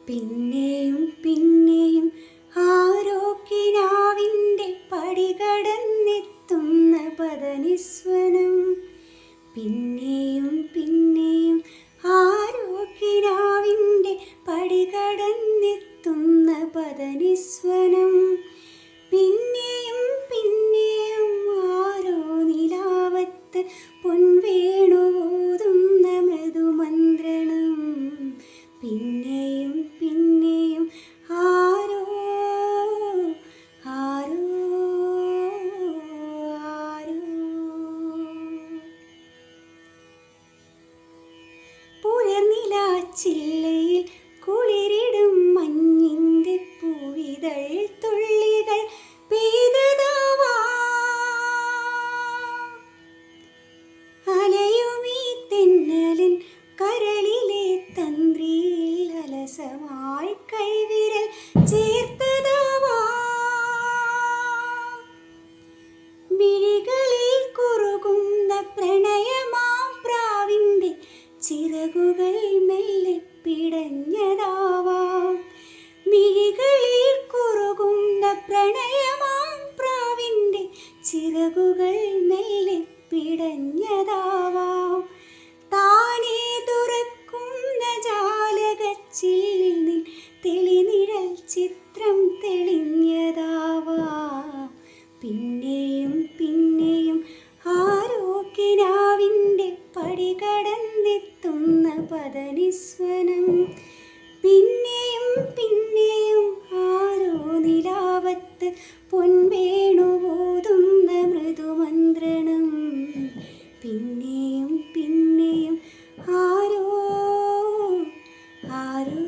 പിന്നെയും പിന്നെയും ആരോ കിനാവിൻ്റെ പടികടന്നെത്തുന്ന പദനിസ്വനം. പിന്നെയും പിന്നെയും ആരോ കിനാവിൻ്റെ പടികടന്നെത്തുന്ന പദനിസ്വനം. പിന്നെയും പിന്നെയും ആരോ നിലാവത്ത് പൊൻവേണുവോതുന്ന മൃദുമന്ത്രണം. പിന്നെയും പിന്നെയും ആരോ ആരോ ആരോ. പുലർനിലാച്ചില്ലയിൽ കുളിരിടും മഞ്ഞിൻ്റെ പൂവിതൾ തുള്ളികൾ പെയ്തതാവാം. അലയുമീ തെന്നലിൻ കരളിലെ തന്ത്രിയിൽ അലസമായി കൈവിരൽ ചേർത്തതാവാം. മിഴികളിൽ കുറുകുന്ന പ്രണയമാം പ്രാവിൻ്റെ ചിറകുകൾ മെല്ലെ പിടഞ്ഞതാവാം. മിഴികളിൽ കുറുകുന്ന പ്രണയമാം പ്രാവിൻ്റെ ചിറകുകൾ മെല്ലെ പിടഞ്ഞതാവാം. താനേ തുറക്കുന്ന ജാലകച്ചില്ലിൽ നിൻ തെളിനിഴൽ ചിത്രം തെളിഞ്ഞതാവാം. പിന്നെയും പിന്നെയും ആരോ കിനാവിൻ്റെ പടികടന്നെത്തുന്ന പദനിസ്വനം. പിന്നെയും പിന്നെയും ആരോ നിലാവത്ത് പൊൻവേണുവോതുന്ന മൃദുമന്ത്രണം. പിന്നെയും പിന്നെയും ആരോ ആരോ.